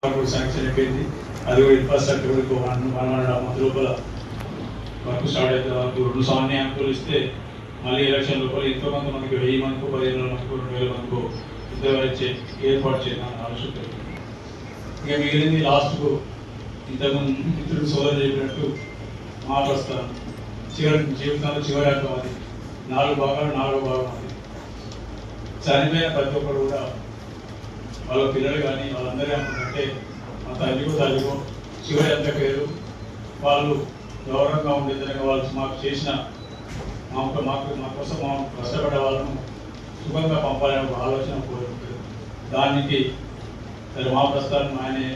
Sanction అయిపోయింది. అది కూడా ఇన్ఫ్రాస్ట్రక్చర్ కూడా 1.5 month లోపల వర్క్ స్టార్ట్ అయితే వరకు 2 సమన్వయాలు ఇస్తే మళ్ళీ ఎలక్షన్ లోపల ఎంతో కొంతమందికి 1000 మందికి 15,000 మందికి 2,000 మందికి ఉద్యోగాలు ఇచ్చే ఏర్పాటు చేయాలని ఆలోచన. ఇక మిగిలింది లాస్ట్కు ఇంతకుముందు మిత్రుడు సోదరు చెప్పినట్టు మా ప్రస్థానం జీవితంలో చివరి అంకం అది. 4 భాగాలు 4వ భాగం అది. చనిపోయిన ప్రతి ఒక్కరు కూడా వాళ్ళ పిల్లలు కానీ వాళ్ళందరూ ఏమంటుందంటే మా తల్లికో చివరి అంత పేరు వాళ్ళు గౌరవంగా ఉండే విధంగా వాళ్ళు మాకు చేసిన మా కోసం కష్టపడ్డ వాళ్ళను సుఖంగా పంపాలనే ఒక ఆలోచన కోరుకుంటుంది. దానికి మా ప్రస్థానం ఆయనే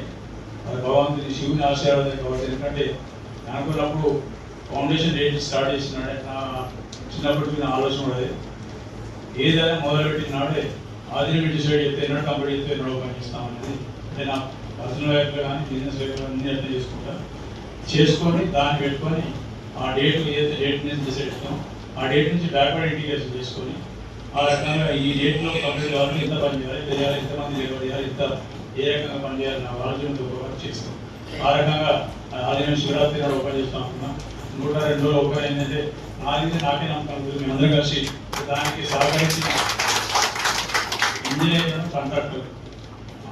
భగవంతుని శివుని ఆశీర్వాదం కాబట్టి. ఎందుకంటే అనుకున్నప్పుడు ఫౌండేషన్ డేట్ స్టార్ట్ చేసినాడే నా చిన్నప్పటికి నా ఆలోచన ఉండేది. ఏదైనా మొదలుపెట్టిన నాడే ఆదిని డిసైడ్ చేస్తే ఎన్నో కంపెనీ చేస్తే ఎన్నో పనిచేస్తామనేది అంటే నా పర్సనల్ లైఫ్లో కానీ బిజినెస్ లైఫ్లో అన్ని అర్థం చేసుకొని దాన్ని పెట్టుకొని ఆ డేట్ ఏదైతే డేట్ నుంచి డిసైడ్ చేస్తాం ఆ డేట్ నుంచి బ్యాక్వర్డ్ ఇంటిగ్రేషన్ చేసుకొని ఆ రకంగా ఈ డేట్లో కంపెనీ వాళ్ళు ఎంత పని చేయాలి ఎంతమంది లేబర్ చేయాలి ఏ రకంగా పని చేయాలి నా ఆలోచనతో వర్క్ చేస్తాం. ఆ రకంగా ఆదిన శివరాత్రి నాడు ఓపెన్ చేస్తాం అనుకున్నాం. 102 రోజులు ఓపెన్ అయిందంటే నాది నాకే నమ్మకం మేమందరం కలిసి దానికి సహకరించిన ఇంజనీర్ కాంట్రాక్టర్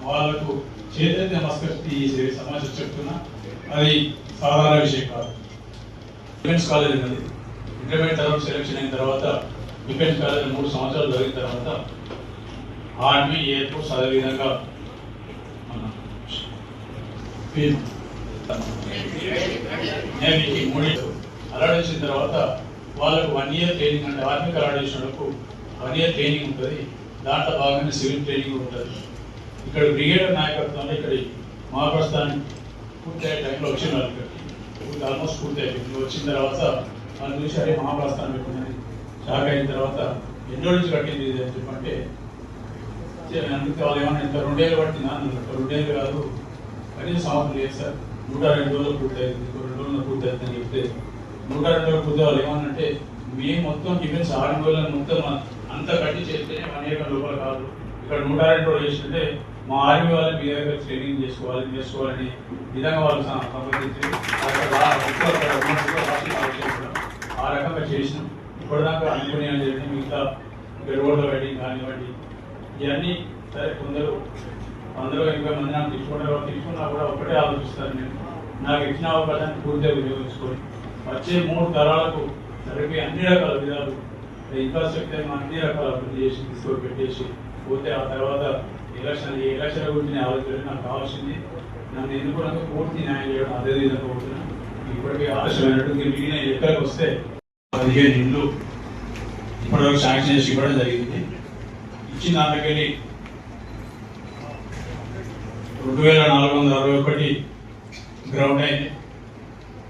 వాళ్ళకు చేతులైతే నమస్కరిస్తే ఈ సమాచారం చెప్తున్నా. అది సాధారణ విషయం కాదు. డిఫెన్స్ కాలేజ్ ఉన్నది. ఇంటర్మీడియట్ తర్వాత సెలెక్షన్ అయిన తర్వాత డిఫెన్స్ కాలేజ్ 3 సంవత్సరాలు జరిగిన తర్వాత ఆర్మీ ఎయిర్ ఫోర్స్ అదేవిధంగా నేవీకి 3 అలాట్ చేసిన తర్వాత వాళ్ళకు 1 year ట్రైనింగ్ అంటే ఆర్మీకి అలాట్ చేసినందుకు 1 year ట్రైనింగ్ ఉంటుంది. దాంట్లో భాగంగా సివిల్ ట్రైనింగ్ ఉంటుంది. ఇక్కడ బ్రిగేడర్ నాయకత్వంలో ఇక్కడ మా ప్రస్థానం పూర్తయ్యే టైంలో వచ్చిన వాళ్ళకి ఆల్మోస్ట్ పూర్తి అయిపోయింది. వచ్చిన తర్వాత వాళ్ళు చూసి అరే మా ప్రస్థానం ఎక్కున్నది షాక్ అయిన తర్వాత ఎన్నో నుంచి కట్టింది ఇది అని చెప్పంటే అందుకే వాళ్ళు ఏమన్నా ఇంత 2 ఏళ్ళు పట్టిందా అన్నారు. 2 ఏళ్ళు కాదు కనీసం సంవత్సరం లేదు సార్. 102 రోజులు పూర్తి అవుతుంది 2 రోజులు పూర్తి అవుతుందని చెప్తే 102 రోజులు పూర్తి వాళ్ళు ఏమన్నంటే మేము మొత్తం డిఫెన్స్ 6 రోజులను మొత్తం అంతా కట్టి చేస్తేనే 1 year లోపల కాదు. ఇక్కడ 102 రోజులు చేస్తుంటే మా ఆర్మీ వాళ్ళని మీ దగ్గర ట్రైనింగ్ చేసుకోవాలని విధంగా వాళ్ళు సంబంధించి ఆ రకంగా చేసినాం. ఇప్పటిదాకా అనుకునే జరిగింది. మిగతా రోడ్ల వెడ్డింగ్ కానివ్వండి ఇవన్నీ సరే కొందరు 120 మంది నాకు తీసుకున్నా కూడా ఒకటే ఆలోచిస్తారు. నేను నాకు ఇచ్చిన అవకాశాన్ని పూర్తిగా వినియోగించుకొని వచ్చే 3 తరాలకు జరిపి అన్ని రకాల విధాలు ఇన్ఫ్రాస్ట్రక్చర్ అన్ని రకాల అభివృద్ధి చేసి తీసుకొని పెట్టేసి పోతే ఆ తర్వాత ఎలక్షన్ గురించి ఆలోచన నాకు కావాల్సింది. నన్ను ఎన్నుకున్నందుకు పూర్తి న్యాయం చేయడం అదే విధంగా కోరుతున్నాను. ఇప్పటికే ఆలస్యమైనట్టు మిగిలిన ఎక్కడికి వస్తే 15 ఇండ్లు ఇప్పటివరకు శాంక్షన్ చేసి ఇవ్వడం జరిగింది. ఇచ్చిన దాంట్లోకెళ్ళి 2461 గ్రౌండ్ అయింది.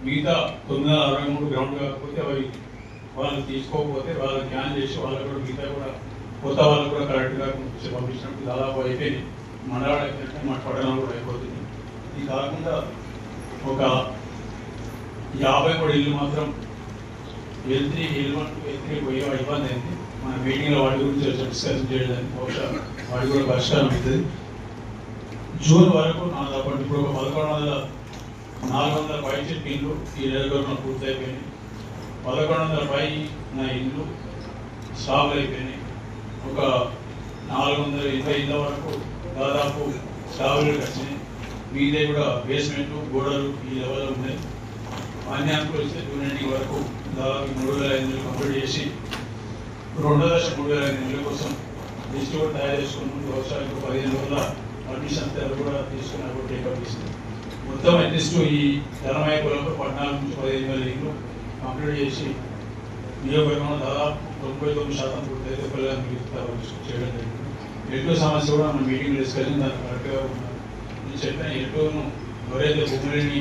మిగతా 963 గ్రౌండ్ కాకపోతే అవి వాళ్ళు తీసుకోకపోతే వాళ్ళు క్యాన్ చేసి వాళ్ళకు కూడా మిగతా కూడా కొత్త వాళ్ళు కూడా కరెక్ట్గా పంపించినప్పుడు దాదాపు అయిపోయింది. మండలాలు అయిపోయింటే మా పట్టణాలు కూడా అయిపోతుంది. ఇది కాకుండా ఒక 53 ఇల్లు మాత్రం L3 పోయే ఇబ్బంది అయింది. మన మీటింగ్లో వాటి గురించి డిస్కషన్ చేయడానికి బహుశా వాటి కూడా పరిష్కారం అవుతుంది. జూన్ వరకు నా దాకా ఇప్పుడు ఒక 11,400 పైచెట్ ఇల్లు ఈ నెలలో పూర్తి అయిపోయినాయి. 1100 పై నా ఇల్లు స్టాప్లు అయిపోయినాయి. ఒక 420 ఇళ్ళ వరకు దాదాపు స్టాబులు వచ్చినాయి. మీదే కూడా బేస్మెంట్ గోడలు ఈ లెవెల్లో ఉన్నాయి. అన్ని అనుకూలిస్తే జూన్ ఎండింగ్ వరకు దాదాపు 3,500 కంప్లీట్ చేసి 2వ దశ 3,500 కోసం లిస్ట్ కూడా తయారు చేసుకుని వ్యవసాయానికి 15 రోజుల పర్మిషన్ కూడా తీసుకుని టేకప్ చేసింది. మొత్తం అట్లీస్ట్ ఈ ధనమాయకులకు 14 నుంచి 15,000 ఇళ్ళు కంప్లీట్ చేసి నియోజకవర్గంలో దాదాపు 99% పూర్తయితే పిల్లలకి చేయడం జరిగింది. ఎల్టూ సమస్య కూడా మన మీటింగ్ డిస్కషన్ దాన్ని కరెక్ట్గా ఉన్నారు. నేను చెప్పిన ఎల్టూను ఎవరైతే భూములని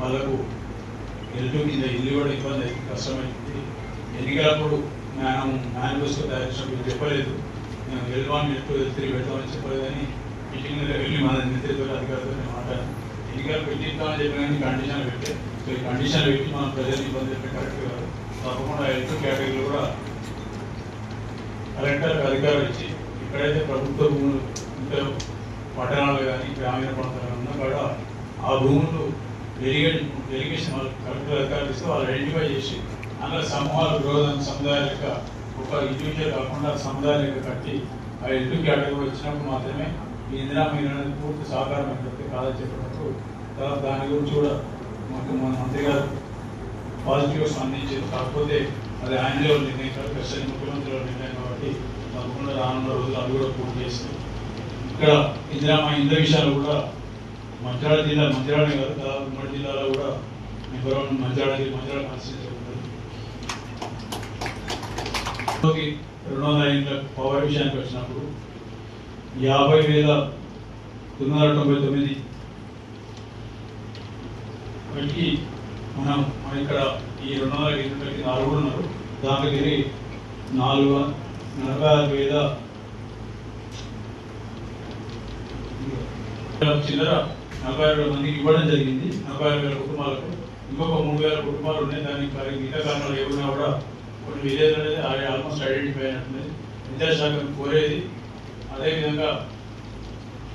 వాళ్ళకు ఎల్టూ కింద ఇల్లు కూడా ఇబ్బంది అయితే కష్టమైంది. ఎన్నికలప్పుడు మేనిఫెస్టో తయారు చేసినప్పుడు చెప్పలేదు. మేము L1 L2 L3 పెడతామని చెప్పలేదని మీటింగ్లో వెళ్ళి మన నేతృత్వ అధికారులతో నేను మాట్లాడాను. ఎన్నికలు పెట్టిస్తామని చెప్పిన కానీ కండిషన్లు పెట్టే సో ఈ కండిషన్లు పెట్టి మనం ప్రజలు ఇబ్బంది చెప్పే కరెక్ట్ కాదు. తప్పకుండా L2 కేటగిరీలో కూడా కలెక్టర్కి అధికారులు ఇచ్చి ఎక్కడైతే ప్రభుత్వ భూములు ఉంటాయో పట్టణాలు కానీ గ్రామీణ ప్రాంతాలు ఉన్నా కూడా ఆ భూములు డెలిగేషన్ వాళ్ళు కలెక్టర్ అధికారులు ఇస్తే వాళ్ళు ఐడెంటిఫై చేసి అందులో సమూహాలు సముదాయాల యొక్క ఒక ఇండివిజువల్ కాకుండా సముదాయాల యొక్క కట్టి ఆ ఇంటి కేటగిరీ వచ్చినప్పుడు మాత్రమే ఈ ఇందిరా మహిళలకు పూర్తి సహకారం అయితే కాదని చెప్పినప్పుడు తర్వాత దాని గురించి కూడా మాకు మన మంత్రి గారు పాజిటివ్గా స్పందించారు. కాకపోతే అది ఆయనలో నిర్ణయం కాదు, ప్రస్తుతం ముఖ్యమంత్రి నిర్ణయం కాబట్టి తప్పకుండా రానున్న రోజులు అవి కూడా పూర్తి చేస్తాం. ఇక్కడ ఇందిరా విషయాలు కూడా మంచిర్యాల మంచిర్యాలనే కాదు దాదాపు ఉమ్మడి జిల్లాలో కూడా మంచిర్యాల పరిస్థితి ఉంటుంది. 200 పవర్ విషయానికి వచ్చినప్పుడు 50,999 వీటికి మనం ఇక్కడ ఈ 200 యూనిట్లకి 4 ఉన్నారు. దానికి 46,000 చిల్లర 40,000 మందికి ఇవ్వడం జరిగింది. 40,000 కుటుంబాలకు ఇంకొక 3,000 కుటుంబాలు ఉన్నాయి. దానికి మరి మిగతా కారణాలు ఏమన్నా కూడా కొన్ని విలేజ్ అనేది ఆల్మోస్ట్ ఐడెంటిఫై అయినట్టుంది. విద్యాశాఖ కోరేది అదేవిధంగా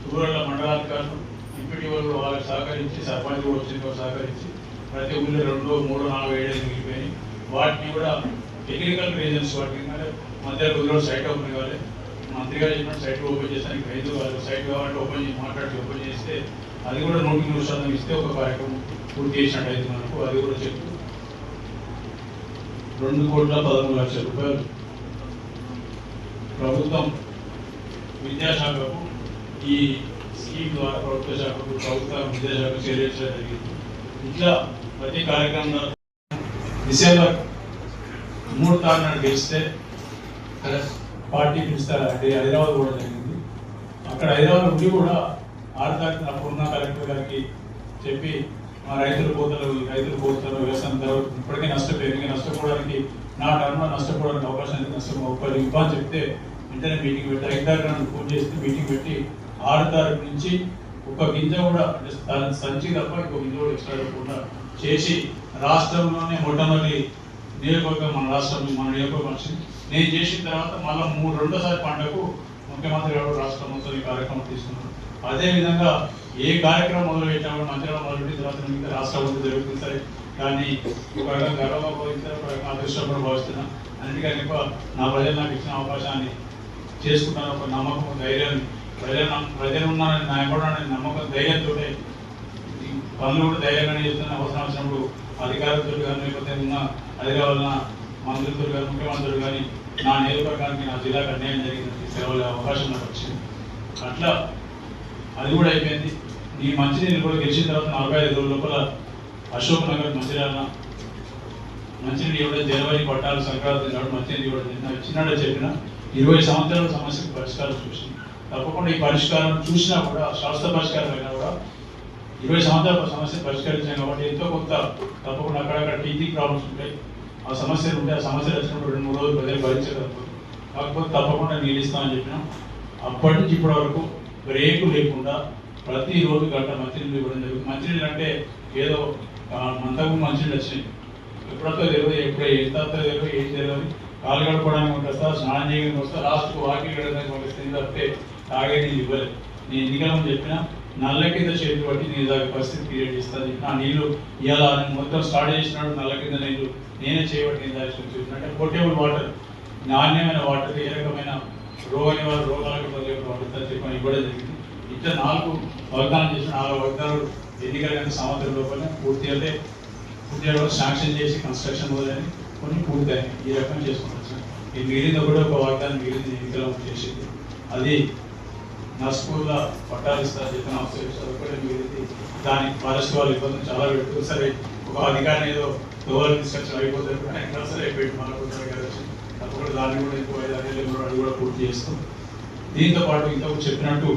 రూరల్ మండలాధికారులు ఎంపీటీ వాళ్ళు వాళ్ళకి సహకరించి సర్పంచ్ కూడా వచ్చింది సహకరించి ప్రతి ఊళ్ళో 2, 3, 4, 7 మిగిలిపోయినాయి. వాటిని కూడా టెక్నికల్ రీజన్స్ వాటికి మధ్య కుదిలో సైట్ ఓపెన్ కావాలి. మంత్రి గారు చెప్పిన సైట్ ఓపెన్ చేస్తానికి 5 సైట్ కావాలంటే ఓపెన్ చేస్తే అది కూడా 100% ఇస్తే ఒక కార్యక్రమం పూర్తి చేసినట్టు అయితే మనకు అది కూడా చెప్తూ 2,13,00,000 రూపాయలు ప్రభుత్వం విద్యాశాఖకు ఈ స్కీమ్ ద్వారా ప్రభుత్వ శాఖకు విద్యాశాఖ చెల్లించడం జరిగింది. ఇట్లా ప్రతి కార్యక్రమంలో డిసెంబర్ 3 తారీఖున గెలిస్తే పార్టీ పిలుస్తారంటే హైదరాబాద్ కూడా జరిగింది. అక్కడ హైదరాబాద్ ఉండి కూడా 6 తారీఖున అప్పుడున్న కలెక్టర్ గారికి చెప్పి మా రైతులు పోతారు వ్యవసాయం తర్వాత ఇప్పటికే నష్టపోయింది, నష్టపోవడానికి నా టర్మ్లో నష్టపోవడానికి అవకాశం ఇవ్వని చెప్తే వెంటనే మీటింగ్ పెట్టి 5 తారీఖున ఫోన్ చేస్తే మీటింగ్ పెట్టి 6 తారీఖు నుంచి ఒక గింజ కూడా సంచి తప్ప ఇంకో గింజ కూడా ఎక్స్ట్రా ఇవ్వకుండా చేసి రాష్ట్రంలోనే మొట్టమొదటి నియోజకవర్గం మన నియోజకవర్గం వచ్చింది. నేను చేసిన తర్వాత మళ్ళీ రెండోసారి పంటకు ముఖ్యమంత్రి గారు రాష్ట్రం మొత్తం ఈ కార్యక్రమం తీసుకున్నారు. అదేవిధంగా ఏ కార్యక్రమం మొదలు పెట్టినప్పుడు మంచిగా మొదలుపెట్టిన తర్వాత మిగతా రాష్ట్రం మొత్తం జరుగుతుంది. సరే కానీ ఒక రకంగా గర్వంగా పోయిస్తారు, ఒక రకంగా అదృష్టం కూడా భావిస్తున్నా. అందుకని నా ప్రజలు నాకు ఇచ్చిన అవకాశాన్ని చేసుకుంటాను ఒక నమ్మకం ధైర్యం ప్రజలు ఉన్నారని నా ఎంపడాలని నమ్మకం ధైర్యంతో పనులు కూడా ధైర్యంగానే చేస్తున్న అవసరం వచ్చినప్పుడు అధికారులతో కానీ లేకపోతే ఉన్న హైదరాబాద్ మంత్రులతో కానీ ముఖ్యమంత్రులు కానీ నా నియోజకవర్గానికి నా జిల్లాకు అన్యాయం జరిగిందని సేవల అవకాశం నాకు వచ్చింది. అట్లా అది కూడా అయిపోయింది. ఈ మంచినీళ్ళు కూడా గెలిచిన తర్వాత 45 రోజుల లోపల అశోక్ నగర్ మంచినీళ్ళు ఇవ్వడం జనవరి పట్టాలు సంక్రాంతి నాడు మంచినీళ్ళు ఇవ్వడం చిన్నగా చెప్పిన 20 సంవత్సరాల సమస్యకు పరిష్కారం చూసింది. తప్పకుండా ఈ పరిష్కారం చూసినా కూడా శాస్త్ర పరిష్కారం అయినా కూడా 20 సంవత్సరాల సమస్య పరిష్కరించాం కాబట్టి ఎంతో కొంత తప్పకుండా అక్కడక్కడ టీచింగ్ ప్రాబ్లమ్స్ ఉంటాయి. ఆ సమస్యలు ఉంటే ఆ సమస్యలు వచ్చినప్పుడు 2-3 రోజులు ప్రజలు భరించగలుగుతారు. కాకపోతే తప్పకుండా నీళ్ళు ఇస్తామని చెప్పినాం. అప్పటి నుంచి ఇప్పటి వరకు బ్రేకు లేకుండా ప్రతిరోజు గంట మంచినీళ్ళు ఇవ్వడం జరుగుతుంది. మంచినీళ్ళు అంటే ఏదో అంతకు మంచినీళ్ళు వచ్చినాయి ఎప్పుడొస్తో తెలియదు, ఎప్పుడే ఎంత తెలియదు, ఏం తెలియదు. కాలు గడపడానికి వస్తా, స్నానం చేయడానికి వస్తా, లాస్ట్కు వాకింగ్ గడపడానికి పంపిస్తుంది తప్పితే తాగే నీళ్ళు ఇవ్వలేదు. నేను ఎన్నికలను చెప్పినా నల్ల కింద చేతులు బట్టి నేను దాకా పరిస్థితి క్రియేట్ చేస్తాను. నా నీళ్ళు ఇలా మొత్తం స్టార్ట్ చేసినాడు నల్ల కింద నీళ్ళు నేనే చేయబట్టి నేను దాచి చూసినట్టే పోర్టేబుల్ వాటర్ నాణ్యమైన వాటర్ ఏ రకమైన రోగాలకు వాటర్ చెప్పని ఇవ్వడం జరిగింది. ఇట్లా 4 వాగ్దానం చేసిన 4 వాగ్దానాలు ఎన్నికల సంవత్సరం లోపలనే పూర్తి శాంక్షన్ చేసి కన్స్ట్రక్షన్ మొదలని కొన్ని పూర్తయినాయి. ఈ రకంగా చేసుకుంటాం. ఈ మిగిలింది కూడా ఒక వాగ్దానం మిగిలింది ఎన్నికల చేసింది. అది నర్స్పూర్లో పట్టాలు ఇస్తారు చెప్పిన అవసరం కూడా మిగిలింది. దానికి ఫారెస్ట్ వాళ్ళు ఇబ్బందులు చాలా పెడుతుంది. సరే ఒక అధికారిని ఏదో దోవలు తీసుకొచ్చి అయిపోతారు కానీ సరే పెట్టి మనకు తప్పకుండా దాన్ని కూడా ఇంకో 5 ఏళ్ళు అది కూడా పూర్తి చేస్తాం. దీంతో పాటు ఇంతకు చెప్పినట్టు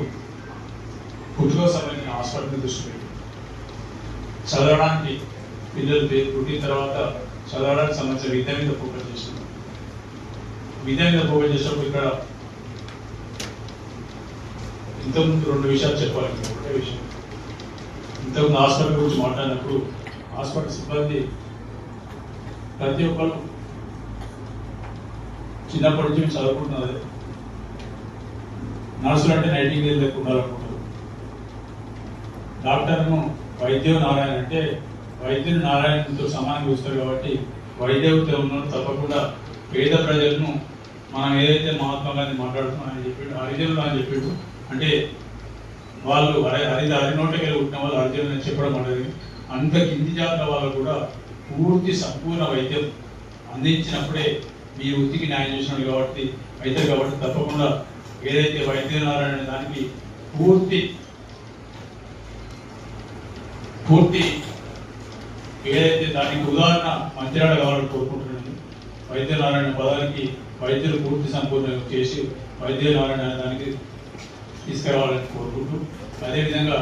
పుట్టుక సమయం హాస్పిటల్ దృష్టి పెట్టి చదవడానికి పిల్లలు పుట్టిన తర్వాత చదవడానికి సంబంధించిన విద్య మీద ఫోకస్ చేస్తున్నాం. విద్య మీద ఫోకస్ చేసినప్పుడు ఇక్కడ ఇంతకుముందు 2 విషయాలు చెప్పాలి. ఒకటే విషయం, ఇంతకుముందు హాస్పిటల్ గురించి మాట్లాడినప్పుడు హాస్పిటల్ సిబ్బంది ప్రతి ఒక్కరు చిన్నప్పటి నుంచి చదువుకుంటున్నది. నర్సులు అంటే నైటింగేల్ లెక్క ఉండాలనుకుంటారు. డాక్టర్ను వైద్యం నారాయణ అంటే వైద్యుని నారాయణతో సమానంగా చూస్తారు కాబట్టి వైద్యవత ఉన్న తప్పకుండా పేద ప్రజలను మనం ఏదైతే మహాత్మా గాంధీ మాట్లాడుతున్నామని చెప్పాడు హరిజనులు అని చెప్పాడు అంటే వాళ్ళు హరినోటకి పుట్టిన వాళ్ళు హరిజనులు అని చెప్పడం అనేది అంత కింది జాతుల వాళ్ళు కూడా పూర్తి సంపూర్ణ వైద్యం అందించినప్పుడే మీ వృత్తికి న్యాయం చేసినాడు కాబట్టి అయితే కాబట్టి తప్పకుండా ఏదైతే వైద్యనారాయణ దానికి పూర్తి ఏదైతే దానికి ఉదాహరణ మంచిరాడ కావాలని కోరుకుంటున్నాను. వైద్యనారాయణ పదానికి వైద్యులు పూర్తి సంపూర్ణ చేసి వైద్యనారాయణ దానికి తీసుకురావాలని కోరుకుంటూ అదేవిధంగా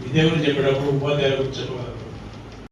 విద్య గురించి చెప్పేటప్పుడు ఉపాధ్యాయుల గురించి చెప్పగలరు.